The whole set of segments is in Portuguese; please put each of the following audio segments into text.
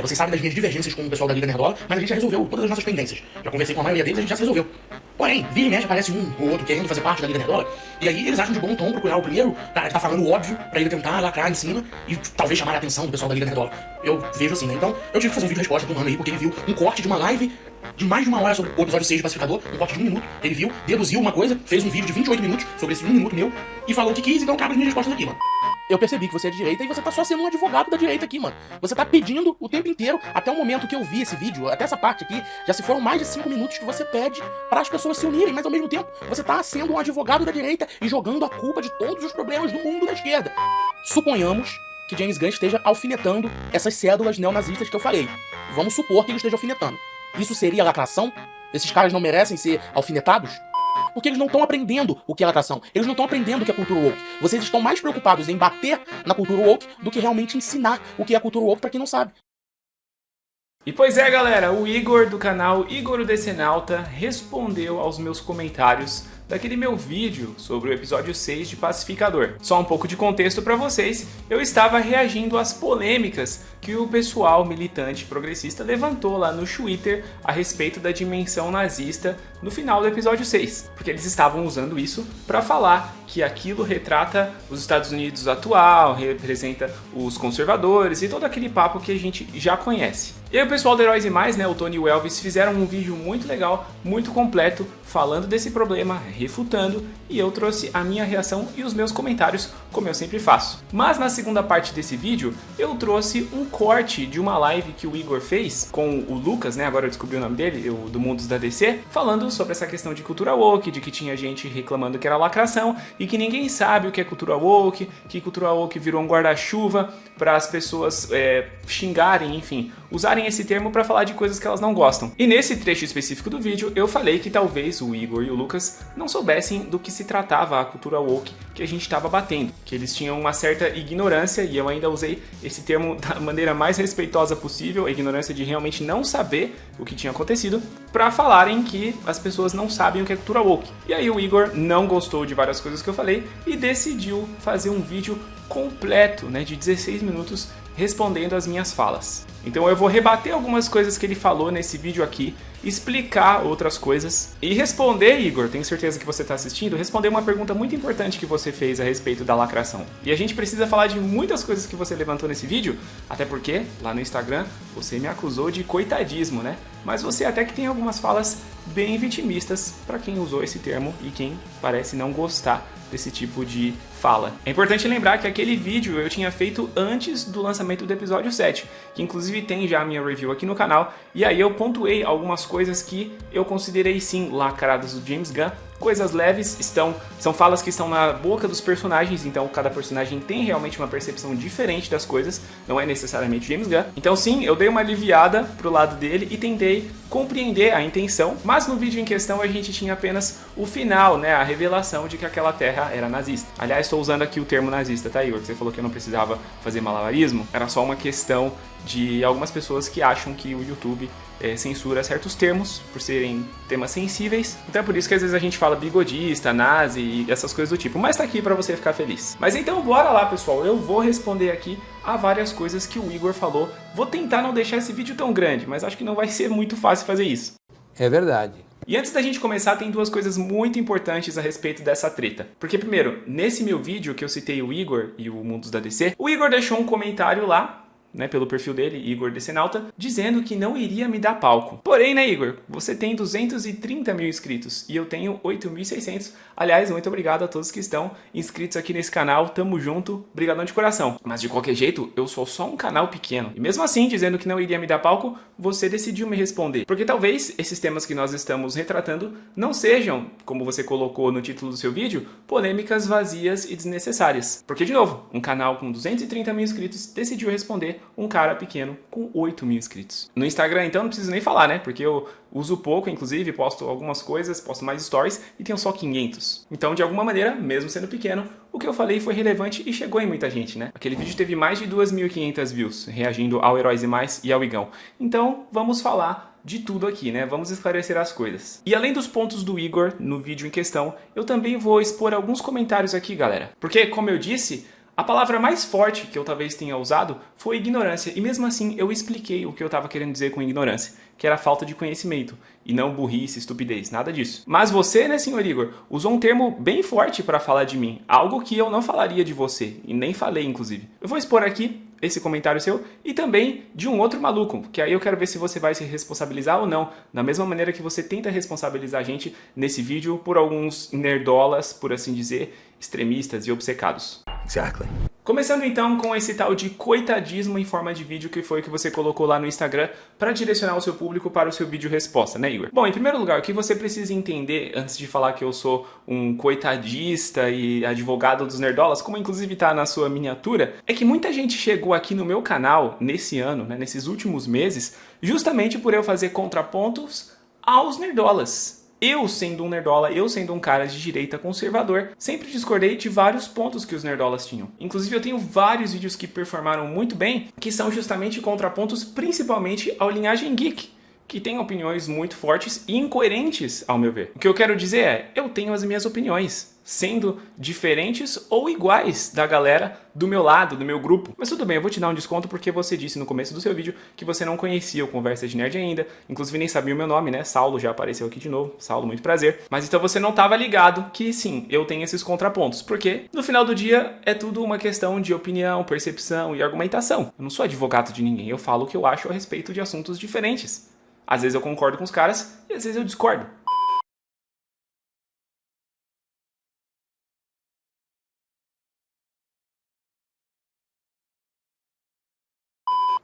Vocês sabem das minhas divergências com o pessoal da Liga Nerdola, mas a gente já resolveu todas as nossas pendências. Já conversei com a maioria deles, a gente já se resolveu. Porém, vira e mexe aparece um ou outro querendo fazer parte da Liga Nerdola, e aí eles acham de bom tom procurar o primeiro cara que tá falando o óbvio pra ele tentar lacrar em cima e talvez chamar a atenção do pessoal da Liga Nerdola. Eu vejo assim, né? Então, eu tive que fazer um vídeo de resposta pro mano aí, porque ele viu um corte de uma live de mais de 1 hora sobre o episódio 6 de Pacificador, um corte de 1 minuto. Ele viu, deduziu uma coisa, fez um vídeo de 28 minutos sobre esse 1 minuto meu e falou o que quis, então cabe as minhas respostas aqui, mano. Eu percebi que você é de direita e você tá só sendo um advogado da direita aqui, mano. Você tá pedindo o tempo inteiro, até o momento que eu vi esse vídeo, até essa parte aqui, já se foram mais de 5 minutos que você pede para as pessoas se unirem, mas ao mesmo tempo você tá sendo um advogado da direita e jogando a culpa de todos os problemas do mundo da esquerda. Suponhamos que James Gunn esteja alfinetando essas cédulas neonazistas que eu falei. Vamos supor que ele esteja alfinetando. Isso seria lacração? Esses caras não merecem ser alfinetados? Porque eles não estão aprendendo o que é lacração. Eles não estão aprendendo o que é cultura woke. Vocês estão mais preocupados em bater na cultura woke do que realmente ensinar o que é a cultura woke pra quem não sabe. E pois é, galera, o Igor do canal Igor o Decenalta respondeu aos meus comentários daquele meu vídeo sobre o episódio 6 de Pacificador. Só um pouco de contexto para vocês, eu estava reagindo às polêmicas que o pessoal militante progressista levantou lá no Twitter a respeito da dimensão nazista no final do episódio 6, porque eles estavam usando isso para falar que aquilo retrata os Estados Unidos atual, representa os conservadores e todo aquele papo que a gente já conhece. E aí o pessoal do Heróis e Mais, né, o Tony e o Elvis, fizeram um vídeo muito legal, muito completo, falando desse problema, refutando, e eu trouxe a minha reação e os meus comentários, como eu sempre faço. Mas na segunda parte desse vídeo, eu trouxe um corte de uma live que o Igor fez com o Lucas, né, agora eu descobri o nome dele, do Mundos da DC, falando sobre essa questão de cultura woke, de que tinha gente reclamando que era lacração, e que ninguém sabe o que é cultura woke, que cultura woke virou um guarda-chuva para as pessoas xingarem, enfim, usarem esse termo para falar de coisas que elas não gostam. E nesse trecho específico do vídeo, eu falei que talvez o Igor e o Lucas não soubessem do que se tratava a cultura woke que a gente estava batendo, que eles tinham uma certa ignorância, e eu ainda usei esse termo da maneira mais respeitosa possível, a ignorância de realmente não saber o que tinha acontecido, para falarem que as pessoas não sabem o que é cultura woke. E aí o Igor não gostou de várias coisas que eu falei e decidiu fazer um vídeo completo, né, de 16 minutos, respondendo as minhas falas. Então eu vou rebater algumas coisas que ele falou nesse vídeo aqui, explicar outras coisas e responder, Igor, tenho certeza que você está assistindo, responder uma pergunta muito importante que você fez a respeito da lacração. E a gente precisa falar de muitas coisas que você levantou nesse vídeo, até porque lá no Instagram você me acusou de coitadismo, né? Mas você até que tem algumas falas bem vitimistas para quem usou esse termo e quem parece não gostar desse tipo de fala. É importante lembrar que aquele vídeo eu tinha feito antes do lançamento do episódio 7, que inclusive tem já a minha review aqui no canal, e aí eu pontuei algumas coisas que eu considerei sim lacradas do James Gunn, coisas leves, são falas que estão na boca dos personagens, então cada personagem tem realmente uma percepção diferente das coisas, não é necessariamente James Gunn. Então sim, eu dei uma aliviada pro lado dele e tentei compreender a intenção, mas no vídeo em questão a gente tinha apenas o final, né, a revelação de que aquela terra era nazista. Aliás, estou usando aqui o termo nazista, tá, Igor? Você falou que eu não precisava fazer malabarismo, era só uma questão de algumas pessoas que acham que o YouTube censura certos termos por serem temas sensíveis. Então é por isso que às vezes a gente fala bigodista, nazi e essas coisas do tipo. Mas tá aqui pra você ficar feliz. Mas então bora lá, pessoal. Eu vou responder aqui a várias coisas que o Igor falou. Vou tentar não deixar esse vídeo tão grande, mas acho que não vai ser muito fácil fazer isso. É verdade. E antes da gente começar, tem duas coisas muito importantes a respeito dessa treta. Porque primeiro, nesse meu vídeo que eu citei o Igor e o Mundos da DC, o Igor deixou um comentário lá, né, pelo perfil dele, Igor Decenalta, dizendo que não iria me dar palco. Porém, né, Igor, você tem 230 mil inscritos e eu tenho 8.600. Aliás, muito obrigado a todos que estão inscritos aqui nesse canal. Tamo junto, brigadão de coração. Mas de qualquer jeito, eu sou só um canal pequeno. E mesmo assim, dizendo que não iria me dar palco, você decidiu me responder. Porque talvez esses temas que nós estamos retratando não sejam, como você colocou no título do seu vídeo, polêmicas vazias e desnecessárias. Porque, de novo, um canal com 230 mil inscritos decidiu responder um cara pequeno com 8 mil inscritos. No Instagram, então, não preciso nem falar, né? Porque eu uso pouco, inclusive, posto algumas coisas, posto mais stories e tenho só 500. Então, de alguma maneira, mesmo sendo pequeno, o que eu falei foi relevante e chegou em muita gente, né? Aquele vídeo teve mais de 2.500 views, reagindo ao Heróis e Mais e ao Igão. Então, vamos falar de tudo aqui, né? Vamos esclarecer as coisas. E além dos pontos do Igor no vídeo em questão, eu também vou expor alguns comentários aqui, galera. Porque, como eu disse, A palavra mais forte que eu talvez tenha usado foi ignorância, e mesmo assim eu expliquei o que eu estava querendo dizer com ignorância, que era falta de conhecimento, e não burrice, estupidez, nada disso. Mas você, né, senhor Igor, usou um termo bem forte para falar de mim, algo que eu não falaria de você, e nem falei, inclusive. Eu vou expor aqui esse comentário seu e também de um outro maluco, que aí eu quero ver se você vai se responsabilizar ou não, da mesma maneira que você tenta responsabilizar a gente nesse vídeo por alguns nerdolas, por assim dizer, extremistas e obcecados. Exactly. Começando então com esse tal de coitadismo em forma de vídeo que foi o que você colocou lá no Instagram para direcionar o seu público para o seu vídeo resposta, né, Igor? Bom, em primeiro lugar, o que você precisa entender antes de falar que eu sou um coitadista e advogado dos nerdolas, como inclusive está na sua miniatura, é que muita gente chegou aqui no meu canal nesse ano, né, nesses últimos meses, justamente por eu fazer contrapontos aos nerdolas. Eu, sendo um nerdola, eu sendo um cara de direita conservador, sempre discordei de vários pontos que os nerdolas tinham. Inclusive eu tenho vários vídeos que performaram muito bem, que são justamente contrapontos principalmente ao Linhagem Geek, que tem opiniões muito fortes e incoerentes, ao meu ver. O que eu quero dizer é, eu tenho as minhas opiniões, sendo diferentes ou iguais da galera do meu lado, do meu grupo. Mas tudo bem, eu vou te dar um desconto porque você disse no começo do seu vídeo que você não conhecia o Conversa de Nerd ainda, inclusive nem sabia o meu nome, né? Saulo já apareceu aqui de novo. Saulo, muito prazer. Mas então você não estava ligado que sim, eu tenho esses contrapontos, porque no final do dia é tudo uma questão de opinião, percepção e argumentação. Eu não sou advogado de ninguém, eu falo o que eu acho a respeito de assuntos diferentes. Às vezes eu concordo com os caras e às vezes eu discordo.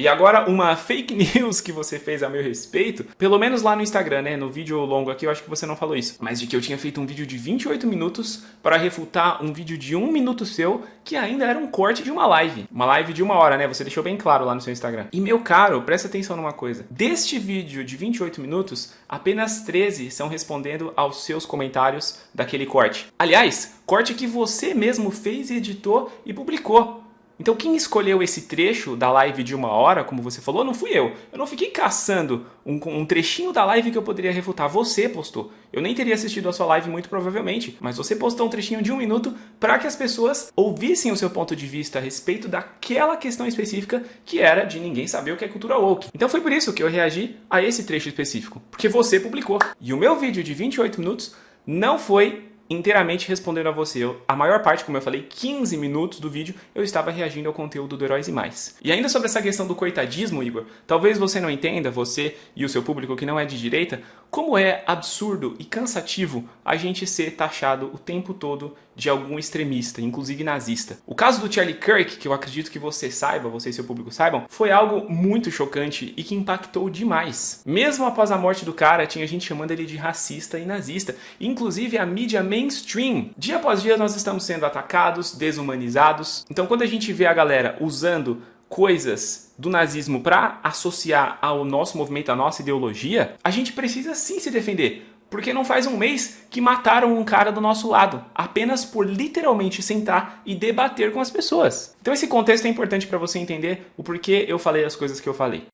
E agora uma fake news que você fez a meu respeito, pelo menos lá no Instagram, né, no vídeo longo aqui eu acho que você não falou isso, mas de que eu tinha feito um vídeo de 28 minutos para refutar um vídeo de 1 minuto seu, que ainda era um corte de uma live de 1 hora, né, você deixou bem claro lá no seu Instagram. E meu caro, presta atenção numa coisa, deste vídeo de 28 minutos, apenas 13 são respondendo aos seus comentários daquele corte. Aliás, corte que você mesmo fez, editou e publicou. Então quem escolheu esse trecho da live de 1 hora, como você falou, não fui eu. Eu não fiquei caçando um trechinho da live que eu poderia refutar. Você postou. Eu nem teria assistido a sua live muito provavelmente, mas você postou um trechinho de 1 minuto para que as pessoas ouvissem o seu ponto de vista a respeito daquela questão específica que era de ninguém saber o que é cultura woke. Então foi por isso que eu reagi a esse trecho específico, porque você publicou. E o meu vídeo de 28 minutos não foi inteiramente respondendo a você. A maior parte, como eu falei, 15 minutos do vídeo, eu estava reagindo ao conteúdo do Heróis e Mais. E ainda sobre essa questão do coitadismo, Igor, talvez você não entenda, você e o seu público que não é de direita, como é absurdo e cansativo a gente ser taxado o tempo todo de algum extremista, inclusive nazista. O caso do Charlie Kirk, que eu acredito que você saiba, você e seu público saibam, foi algo muito chocante e que impactou demais. Mesmo após a morte do cara, tinha gente chamando ele de racista e nazista. Inclusive a mídia mainstream. Dia após dia nós estamos sendo atacados, desumanizados. Então quando a gente vê a galera usando coisas do nazismo para associar ao nosso movimento, à nossa ideologia, a gente precisa sim se defender. Porque não faz um mês que mataram um cara do nosso lado, apenas por literalmente sentar e debater com as pessoas. Então esse contexto é importante para você entender o porquê eu falei as coisas que eu falei.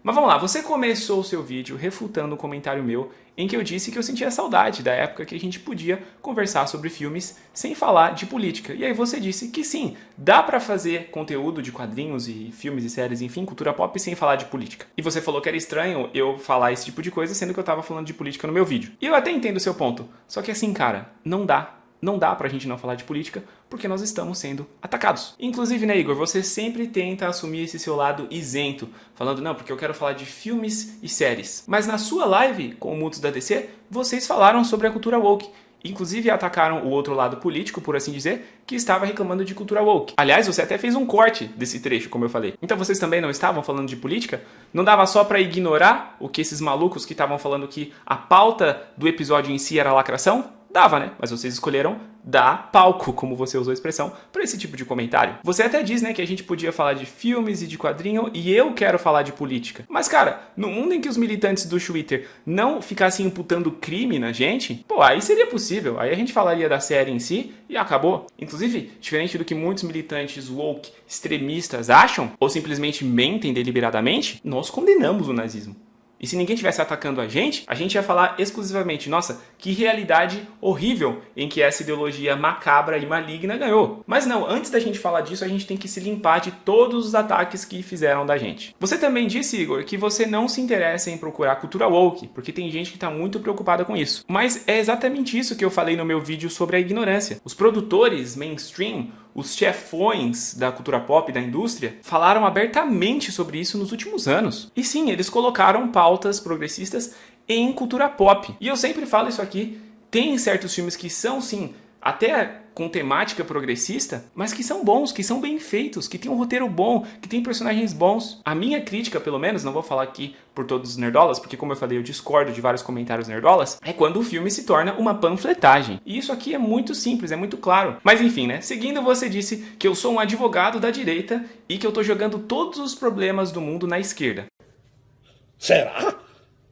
Mas vamos lá, você começou o seu vídeo refutando um comentário meu em que eu disse que eu sentia saudade da época que a gente podia conversar sobre filmes sem falar de política. E aí você disse que sim, dá pra fazer conteúdo de quadrinhos e filmes e séries, enfim, cultura pop sem falar de política. E você falou que era estranho eu falar esse tipo de coisa sendo que eu tava falando de política no meu vídeo. E eu até entendo o seu ponto, só que assim, cara, não dá. Não dá pra gente não falar de política porque nós estamos sendo atacados. Inclusive, né, Igor, você sempre tenta assumir esse seu lado isento, falando, não, porque eu quero falar de filmes e séries. Mas na sua live com o Mutos da DC, vocês falaram sobre a cultura woke. Inclusive atacaram o outro lado político, por assim dizer, que estava reclamando de cultura woke. Aliás, você até fez um corte desse trecho, como eu falei. Então vocês também não estavam falando de política? Não dava só pra ignorar o que esses malucos que estavam falando que a pauta do episódio em si era lacração? Dava, né? Mas vocês escolheram dar palco, como você usou a expressão, para esse tipo de comentário. Você até diz, né, que a gente podia falar de filmes e de quadrinho e eu quero falar de política. Mas, cara, no mundo em que os militantes do Twitter não ficassem imputando crime na gente, pô, aí seria possível. Aí a gente falaria da série em si e acabou. Inclusive, diferente do que muitos militantes woke extremistas acham, ou simplesmente mentem deliberadamente, nós condenamos o nazismo. E se ninguém estivesse atacando a gente ia falar exclusivamente, nossa, que realidade horrível em que essa ideologia macabra e maligna ganhou. Mas não, antes da gente falar disso, a gente tem que se limpar de todos os ataques que fizeram da gente. Você também disse, Igor, que você não se interessa em procurar cultura woke, porque tem gente que está muito preocupada com isso. Mas é exatamente isso que eu falei no meu vídeo sobre a ignorância. Os produtores mainstream, os chefões da cultura pop, da indústria, falaram abertamente sobre isso nos últimos anos. E sim, eles colocaram pautas progressistas em cultura pop. E eu sempre falo isso aqui, tem certos filmes que são, sim, até com temática progressista, mas que são bons, que são bem feitos, que tem um roteiro bom, que tem personagens bons. A minha crítica, pelo menos, não vou falar aqui por todos os nerdolas, porque como eu falei, eu discordo de vários comentários nerdolas, é quando o filme se torna uma panfletagem. E isso aqui é muito simples, é muito claro. Mas enfim, né? Seguindo, você disse que eu sou um advogado da direita e que eu tô jogando todos os problemas do mundo na esquerda. Será?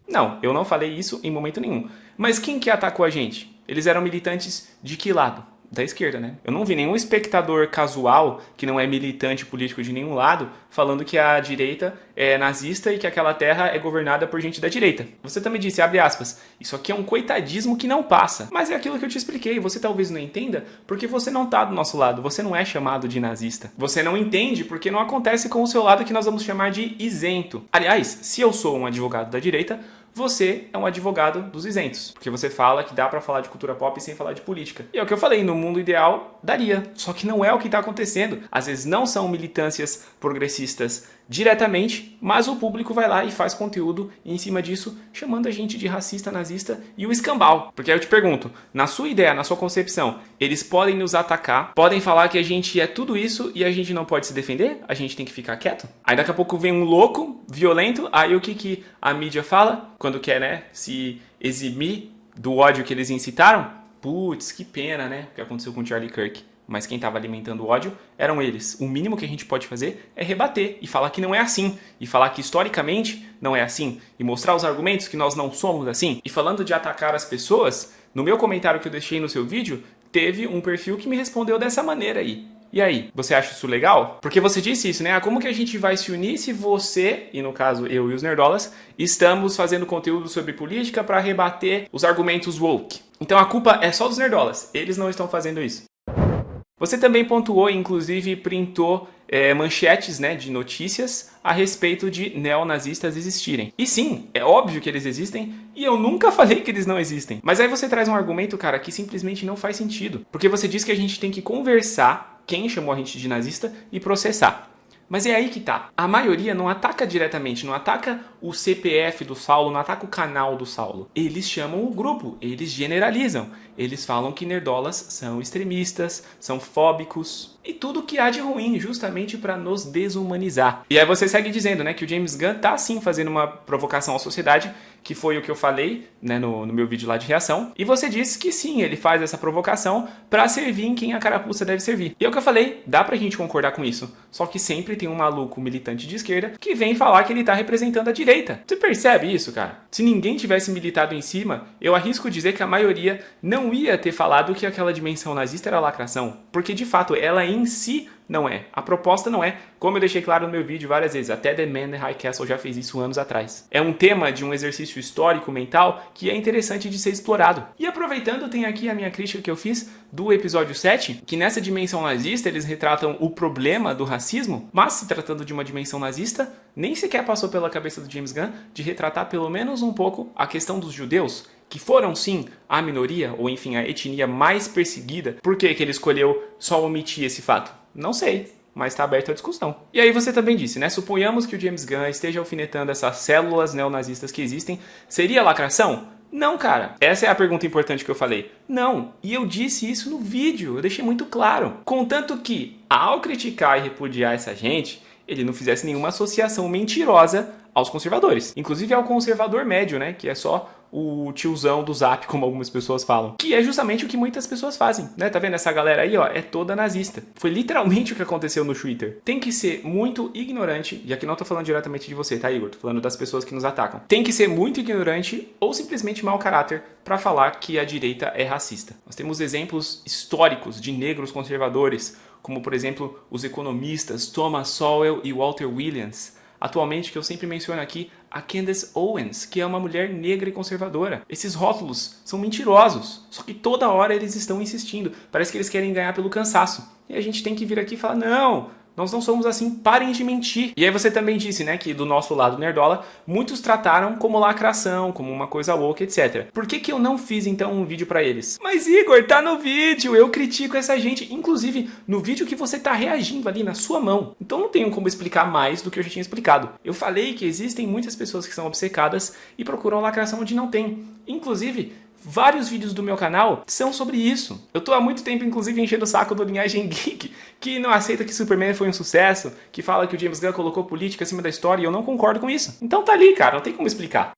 Não, eu não falei isso em momento nenhum. Mas quem que atacou a gente? Eles eram militantes de que lado? Da esquerda, né? Eu não vi nenhum espectador casual, que não é militante político de nenhum lado, falando que a direita é nazista e que aquela terra é governada por gente da direita. Você também disse, abre aspas, isso aqui é um coitadismo que não passa. Mas é aquilo que eu te expliquei, você talvez não entenda porque você não tá do nosso lado, você não é chamado de nazista. Você não entende porque não acontece com o seu lado que nós vamos chamar de isento. Aliás, se eu sou um advogado da direita, você é um advogado dos isentos, porque você fala que dá pra falar de cultura pop sem falar de política. E é o que eu falei, no mundo ideal, daria. Só que não é o que tá acontecendo. Às vezes não são militâncias progressistas diretamente, mas o público vai lá e faz conteúdo em cima disso, chamando a gente de racista, nazista e o escambau. Porque aí eu te pergunto, na sua ideia, na sua concepção, eles podem nos atacar, podem falar que a gente é tudo isso e a gente não pode se defender? A gente tem que ficar quieto? Aí daqui a pouco vem um louco, violento, aí o que a mídia fala? Quando quer, né, se eximir do ódio que eles incitaram? Putz, que pena, né, o que aconteceu com Charlie Kirk. Mas quem estava alimentando o ódio eram eles. O mínimo que a gente pode fazer é rebater e falar que não é assim. E falar que historicamente não é assim. E mostrar os argumentos que nós não somos assim. E falando de atacar as pessoas, no meu comentário que eu deixei no seu vídeo, teve um perfil que me respondeu dessa maneira aí. E aí, você acha isso legal? Porque você disse isso, né? Ah, como que a gente vai se unir se você, e no caso eu e os nerdolas, estamos fazendo conteúdo sobre política para rebater os argumentos woke? Então a culpa é só dos nerdolas. Eles não estão fazendo isso. Você também pontuou, inclusive printou manchetes, né, de notícias a respeito de neonazistas existirem. E sim, é óbvio que eles existem e eu nunca falei que eles não existem. Mas aí você traz um argumento, cara, que simplesmente não faz sentido. Porque você diz que a gente tem que conversar quem chamou a gente de nazista e processar. Mas é aí que tá. A maioria não ataca diretamente, não ataca o CPF do Saulo, não ataca o canal do Saulo. Eles chamam o grupo, eles generalizam. Eles falam que nerdolas são extremistas, são fóbicos e tudo que há de ruim, justamente para nos desumanizar. E aí você segue dizendo, né, que o James Gunn tá sim fazendo uma provocação à sociedade, que foi o que eu falei, né, no meu vídeo lá de reação. E você disse que sim, ele faz essa provocação para servir em quem a carapuça deve servir. E é o que eu falei, dá pra gente concordar com isso. Só que sempre tem um maluco militante de esquerda que vem falar que ele tá representando a direita. Você percebe isso, cara? Se ninguém tivesse militado em cima, eu arrisco dizer que a maioria não ia ter falado que aquela dimensão nazista era lacração. Porque, de fato, ela em si não é. A proposta não é. Como eu deixei claro no meu vídeo várias vezes, até The Man in the High Castle já fez isso anos atrás. É um tema de um exercício histórico mental que é interessante de ser explorado. E aproveitando, tem aqui a minha crítica que eu fiz do episódio 7, que nessa dimensão nazista eles retratam o problema do racismo, mas se tratando de uma dimensão nazista, nem sequer passou pela cabeça do James Gunn de retratar pelo menos um pouco a questão dos judeus, que foram sim a minoria, ou enfim, a etnia mais perseguida. Por que ele escolheu só omitir esse fato? Não sei, mas está aberto à discussão. E aí você também disse, né? Suponhamos que o James Gunn esteja alfinetando essas células neonazistas que existem. Seria lacração? Não, cara. Essa é a pergunta importante que eu falei. Não. E eu disse isso no vídeo. Eu deixei muito claro. Contanto que, ao criticar e repudiar essa gente, ele não fizesse nenhuma associação mentirosa aos conservadores. Inclusive ao conservador médio, né? Que é só o tiozão do Zap, como algumas pessoas falam. Que é justamente o que muitas pessoas fazem, né? Tá vendo essa galera aí, ó? É toda nazista. Foi literalmente o que aconteceu no Twitter. Tem que ser muito ignorante, e aqui não tô falando diretamente de você, tá, Igor? Tô falando das pessoas que nos atacam. Tem que ser muito ignorante ou simplesmente mau caráter pra falar que a direita é racista. Nós temos exemplos históricos de negros conservadores, como, por exemplo, os economistas Thomas Sowell e Walter Williams. atualmente, que eu sempre menciono aqui, a Candace Owens, que é uma mulher negra e conservadora. Esses rótulos são mentirosos, só que toda hora eles estão insistindo. Parece que eles querem ganhar pelo cansaço. E a gente tem que vir aqui e falar, não, nós não somos assim, parem de mentir. E aí você também disse, né, que do nosso lado nerdola, muitos trataram como lacração, como uma coisa woke, etc. Por que que eu não fiz então um vídeo pra eles? Mas Igor, tá no vídeo, eu critico essa gente, inclusive no vídeo que você tá reagindo ali na sua mão. Então não tenho como explicar mais do que eu já tinha explicado. Eu falei que existem muitas pessoas que são obcecadas e procuram lacração onde não tem. Inclusive, vários vídeos do meu canal são sobre isso. Eu tô há muito tempo, inclusive, enchendo o saco do Linhagem Geek, que não aceita que Superman foi um sucesso, que fala que o James Gunn colocou política acima da história, e eu não concordo com isso. Então tá ali, cara, não tem como explicar.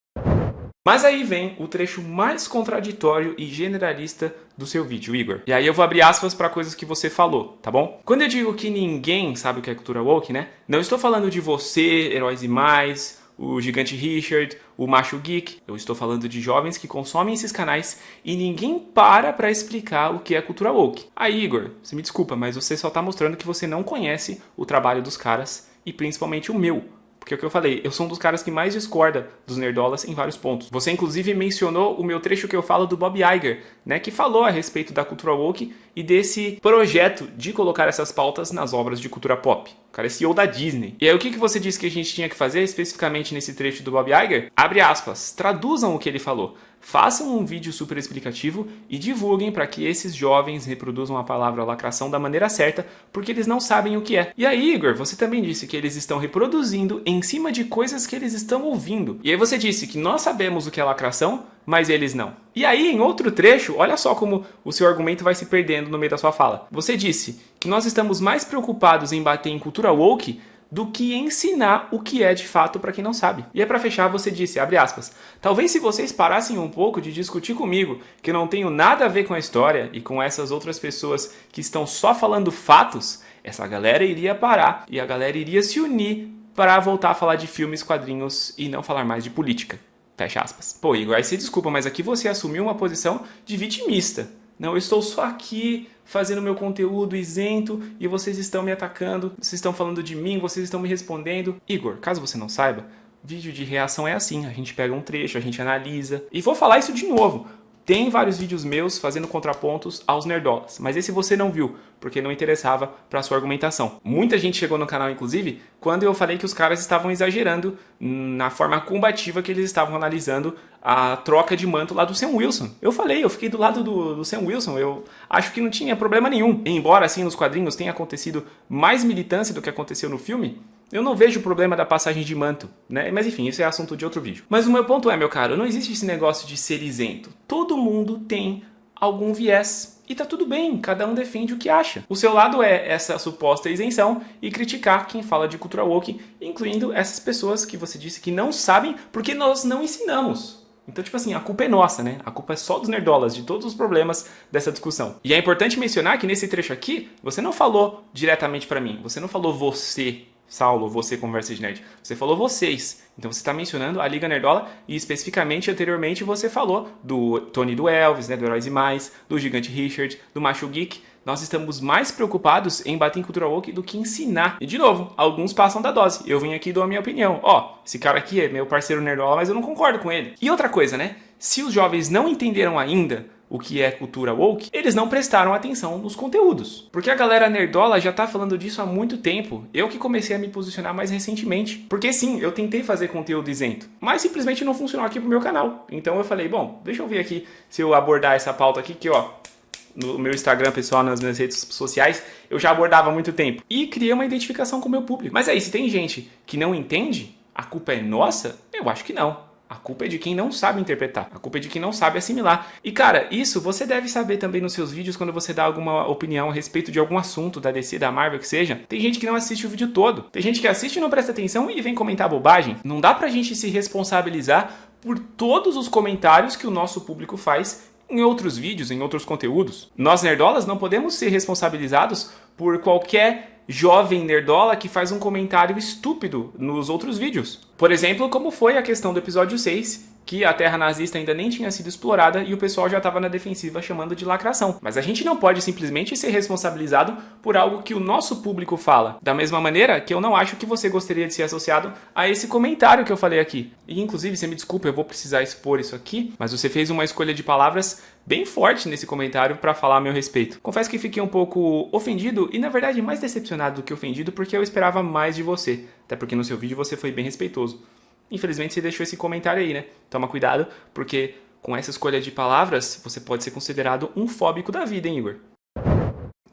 Mas aí vem o trecho mais contraditório e generalista do seu vídeo, Igor. E aí eu vou abrir aspas para coisas que você falou, tá bom? Quando eu digo que ninguém sabe o que é cultura woke, né? Não estou falando de você, Heróis e Mais, o Gigante Richard, o Macho Geek. Eu estou falando de jovens que consomem esses canais e ninguém para explicar o que é cultura woke. Aí, Igor, você me desculpa, mas você só está mostrando que você não conhece o trabalho dos caras e principalmente o meu. Porque é o que eu falei, eu sou um dos caras que mais discorda dos nerdolas em vários pontos. Você inclusive mencionou o meu trecho que eu falo do Bob Iger, né, que falou a respeito da cultura woke e desse projeto de colocar essas pautas nas obras de cultura pop. O cara é CEO da Disney. E aí o que você disse que a gente tinha que fazer especificamente nesse trecho do Bob Iger? Abre aspas, traduzam o que ele falou. Façam um vídeo super explicativo e divulguem para que esses jovens reproduzam a palavra lacração da maneira certa, porque eles não sabem o que é. E aí, Igor, você também disse que eles estão reproduzindo em cima de coisas que eles estão ouvindo. E aí você disse que nós sabemos o que é lacração, mas eles não. E aí, em outro trecho, olha só como o seu argumento vai se perdendo no meio da sua fala. Você disse que nós estamos mais preocupados em bater em cultura woke do que ensinar o que é de fato para quem não sabe. E aí para fechar você disse, abre aspas, talvez se vocês parassem um pouco de discutir comigo, que eu não tenho nada a ver com a história e com essas outras pessoas que estão só falando fatos, essa galera iria parar e a galera iria se unir para voltar a falar de filmes, quadrinhos e não falar mais de política. Fecha aspas. Pô, Igor, aí você desculpa, mas aqui você assumiu uma posição de vitimista. Não, eu estou só aqui fazendo meu conteúdo isento e vocês estão me atacando, vocês estão falando de mim, vocês estão me respondendo. Igor, caso você não saiba, vídeo de reação é assim, a gente pega um trecho, a gente analisa. E vou falar isso de novo. Tem vários vídeos meus fazendo contrapontos aos nerdolas, mas esse você não viu, porque não interessava para sua argumentação. Muita gente chegou no canal, inclusive, quando eu falei que os caras estavam exagerando na forma combativa que eles estavam analisando a troca de manto lá do Sam Wilson. Eu fiquei do lado do Sam Wilson, eu acho que não tinha problema nenhum. Embora, assim, nos quadrinhos tenha acontecido mais militância do que aconteceu no filme, eu não vejo o problema da passagem de manto, né? Mas enfim, isso é assunto de outro vídeo. Mas o meu ponto é, meu caro, não existe esse negócio de ser isento. Todo mundo tem algum viés. E tá tudo bem, cada um defende o que acha. O seu lado é essa suposta isenção e criticar quem fala de cultura woke, incluindo essas pessoas que você disse que não sabem porque nós não ensinamos. Então, tipo assim, a culpa é nossa, né? A culpa é só dos nerdolas, de todos os problemas dessa discussão. E é importante mencionar que nesse trecho aqui, você não falou diretamente pra mim. Você não falou você, Saulo, você Conversa de Nerd. Você falou vocês. Então você está mencionando a Liga Nerdola e especificamente, anteriormente, você falou do Tony do Elvis, né, do Heróis e Mais, do Gigante Richard, do Macho Geek. Nós estamos mais preocupados em bater em cultura woke do que ensinar. E de novo, alguns passam da dose. Eu vim aqui e dou a minha opinião. Ó, esse cara aqui é meu parceiro nerdola, mas eu não concordo com ele. E outra coisa, né? Se os jovens não entenderam ainda o que é cultura woke, eles não prestaram atenção nos conteúdos. Porque a galera nerdola já tá falando disso há muito tempo. Eu que comecei a me posicionar mais recentemente. Porque sim, eu tentei fazer conteúdo isento, mas simplesmente não funcionou aqui pro meu canal. Então eu falei, bom, deixa eu ver aqui se eu abordar essa pauta aqui, que ó, no meu Instagram pessoal, nas minhas redes sociais, eu já abordava há muito tempo. E criei uma identificação com o meu público. Mas aí, se tem gente que não entende, a culpa é nossa? Eu acho que não. A culpa é de quem não sabe interpretar. A culpa é de quem não sabe assimilar. E cara, isso você deve saber também nos seus vídeos quando você dá alguma opinião a respeito de algum assunto da DC, da Marvel, que seja. Tem gente que não assiste o vídeo todo. Tem gente que assiste e não presta atenção e vem comentar bobagem. Não dá pra gente se responsabilizar por todos os comentários que o nosso público faz em outros vídeos, em outros conteúdos. Nós nerdolas não podemos ser responsabilizados por qualquer jovem nerdola que faz um comentário estúpido nos outros vídeos. Por exemplo, como foi a questão do episódio 6, que a terra nazista ainda nem tinha sido explorada e o pessoal já estava na defensiva chamando de lacração. Mas a gente não pode simplesmente ser responsabilizado por algo que o nosso público fala. Da mesma maneira que eu não acho que você gostaria de ser associado a esse comentário que eu falei aqui. E inclusive, você me desculpa, eu vou precisar expor isso aqui, mas você fez uma escolha de palavras bem forte nesse comentário para falar a meu respeito. Confesso que fiquei um pouco ofendido e, na verdade, mais decepcionado do que ofendido, porque eu esperava mais de você. Até porque no seu vídeo você foi bem respeitoso. Infelizmente você deixou esse comentário aí, né? Toma cuidado, porque com essa escolha de palavras, você pode ser considerado um fóbico da vida, hein, Igor?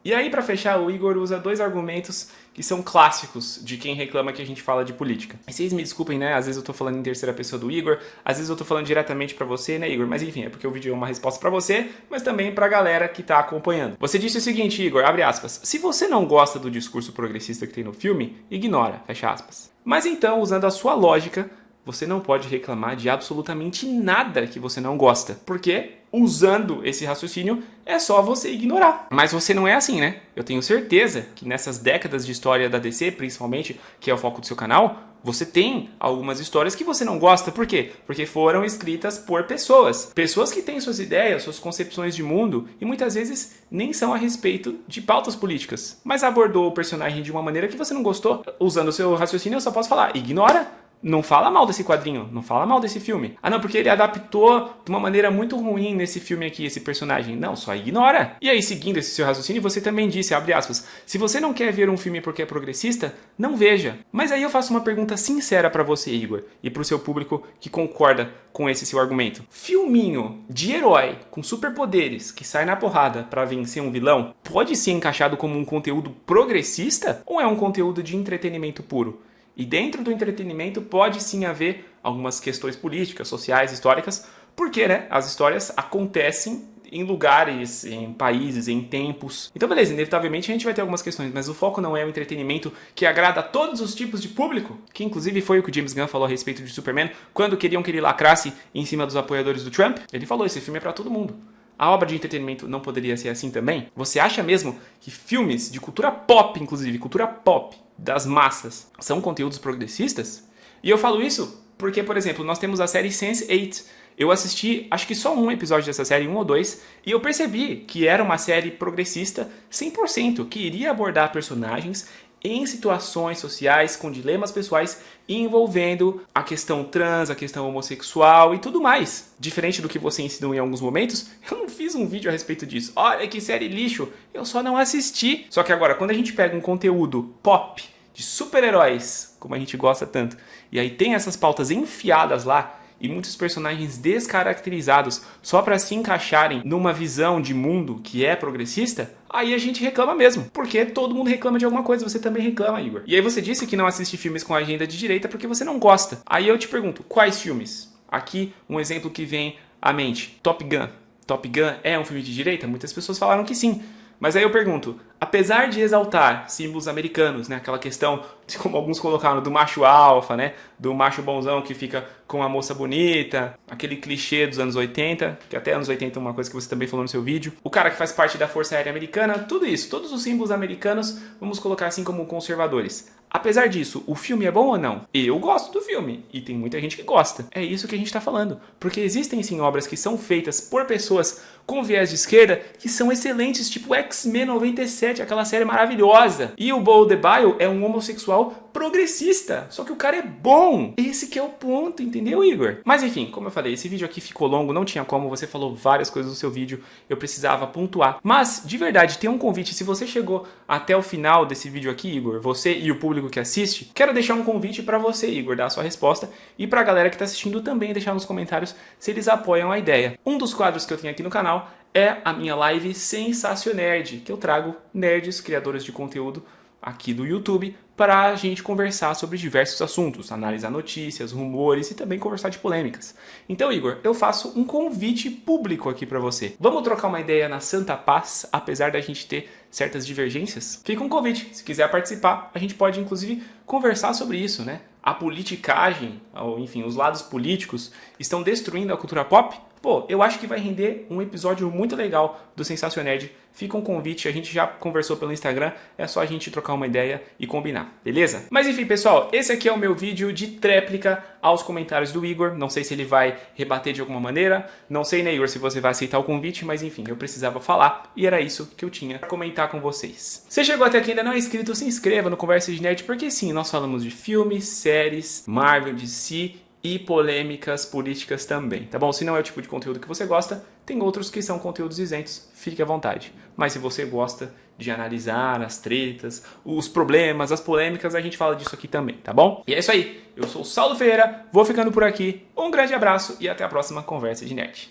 E aí, pra fechar, o Igor usa 2 argumentos que são clássicos de quem reclama que a gente fala de política. E vocês me desculpem, né? Às vezes eu tô falando em terceira pessoa do Igor, às vezes eu tô falando diretamente pra você, né, Igor? Mas enfim, é porque o vídeo é uma resposta pra você, mas também pra galera que tá acompanhando. Você disse o seguinte, Igor, abre aspas, se você não gosta do discurso progressista que tem no filme, ignora, fecha aspas. Mas então, usando a sua lógica, você não pode reclamar de absolutamente nada que você não gosta, porque usando esse raciocínio é só você ignorar. Mas você não é assim, né? Eu tenho certeza que nessas décadas de história da DC, principalmente, que é o foco do seu canal, você tem algumas histórias que você não gosta. Por quê? Porque foram escritas por pessoas. Pessoas que têm suas ideias, suas concepções de mundo e muitas vezes nem são a respeito de pautas políticas. Mas abordou o personagem de uma maneira que você não gostou. Usando o seu raciocínio, eu só posso falar, ignora. Não fala mal desse quadrinho, não fala mal desse filme. Ah não, porque ele adaptou de uma maneira muito ruim nesse filme aqui, esse personagem. Não, só ignora. E aí, seguindo esse seu raciocínio, você também disse, abre aspas, se você não quer ver um filme porque é progressista, não veja. Mas aí eu faço uma pergunta sincera pra você, Igor, e pro seu público que concorda com esse seu argumento. Filminho de herói com superpoderes que sai na porrada pra vencer um vilão, pode ser encaixado como um conteúdo progressista ou é um conteúdo de entretenimento puro? E dentro do entretenimento pode sim haver algumas questões políticas, sociais, históricas, porque, né, as histórias acontecem em lugares, em países, em tempos. Então, beleza, inevitavelmente a gente vai ter algumas questões, mas o foco não é o entretenimento que agrada a todos os tipos de público, que inclusive foi o que o James Gunn falou a respeito de Superman, quando queriam que ele lacrasse em cima dos apoiadores do Trump. Ele falou, esse filme é pra todo mundo. A obra de entretenimento não poderia ser assim também? Você acha mesmo que filmes de cultura pop, inclusive, cultura pop, das massas, são conteúdos progressistas? E eu falo isso porque, por exemplo, nós temos a série Sense8. Eu assisti, acho que só um episódio dessa série, 1 ou 2, e eu percebi que era uma série progressista 100%, que iria abordar personagens em situações sociais, com dilemas pessoais, envolvendo a questão trans, a questão homossexual e tudo mais. Diferente do que você ensinou em alguns momentos, eu não fiz um vídeo a respeito disso. Olha que série lixo, eu só não assisti. Só que agora, quando a gente pega um conteúdo pop, de super-heróis, como a gente gosta tanto, e aí tem essas pautas enfiadas lá, e muitos personagens descaracterizados só para se encaixarem numa visão de mundo que é progressista, aí a gente reclama mesmo, porque todo mundo reclama de alguma coisa, você também reclama, Igor. E aí você disse que não assiste filmes com agenda de direita porque você não gosta. Aí eu te pergunto, quais filmes? Aqui um exemplo que vem à mente, Top Gun. Top Gun é um filme de direita? Muitas pessoas falaram que sim. Mas aí eu pergunto, apesar de exaltar símbolos americanos, né, aquela questão, como alguns colocaram, do macho alfa, né, do macho bonzão que fica com a moça bonita, aquele clichê dos anos 80, que até anos 80 é uma coisa que você também falou no seu vídeo, o cara que faz parte da Força Aérea Americana, tudo isso, todos os símbolos americanos, vamos colocar assim como conservadores. Apesar disso, o filme é bom ou não? Eu gosto do filme, e tem muita gente que gosta. É isso que a gente tá falando. Porque existem sim obras que são feitas por pessoas com viés de esquerda que são excelentes, tipo X-Men 97, aquela série maravilhosa. E o Bo Debaio é um homossexual progressista, só que o cara é bom. Esse que é o ponto, entendeu, Igor? Mas enfim, como eu falei, esse vídeo aqui ficou longo, não tinha como, você falou várias coisas no seu vídeo, eu precisava pontuar. Mas, de verdade, tem um convite, se você chegou até o final desse vídeo aqui, Igor, você e o público que assiste, quero deixar um convite pra você, Igor, dar a sua resposta, e pra galera que tá assistindo também deixar nos comentários se eles apoiam a ideia. Um dos quadros que eu tenho aqui no canal é a minha live Sensacionerd, que eu trago nerds, criadores de conteúdo aqui do YouTube, para a gente conversar sobre diversos assuntos, analisar notícias, rumores e também conversar de polêmicas. Então, Igor, eu faço um convite público aqui para você. Vamos trocar uma ideia na santa paz, apesar da gente ter certas divergências? Fica um convite. Se quiser participar, a gente pode inclusive conversar sobre isso, né? A politicagem, ou enfim, os lados políticos estão destruindo a cultura pop? pô, eu acho que vai render um episódio muito legal do Sensacional Nerd. Fica um convite, a gente já conversou pelo Instagram, é só a gente trocar uma ideia e combinar, beleza? Mas enfim, pessoal, esse aqui é o meu vídeo de tréplica aos comentários do Igor. Não sei se ele vai rebater de alguma maneira, não sei, né, Igor, se você vai aceitar o convite, mas enfim, eu precisava falar e era isso que eu tinha pra comentar com vocês. Se chegou até aqui e ainda não é inscrito, se inscreva no Conversa de Nerd, porque sim, nós falamos de filmes, séries, Marvel, DC e polêmicas políticas também, tá bom? Se não é o tipo de conteúdo que você gosta, tem outros que são conteúdos isentos, fique à vontade. Mas se você gosta de analisar as tretas, os problemas, as polêmicas, a gente fala disso aqui também, tá bom? E é isso aí, eu sou o Saulo Ferreira, vou ficando por aqui, um grande abraço e até a próxima Conversa de Nerd.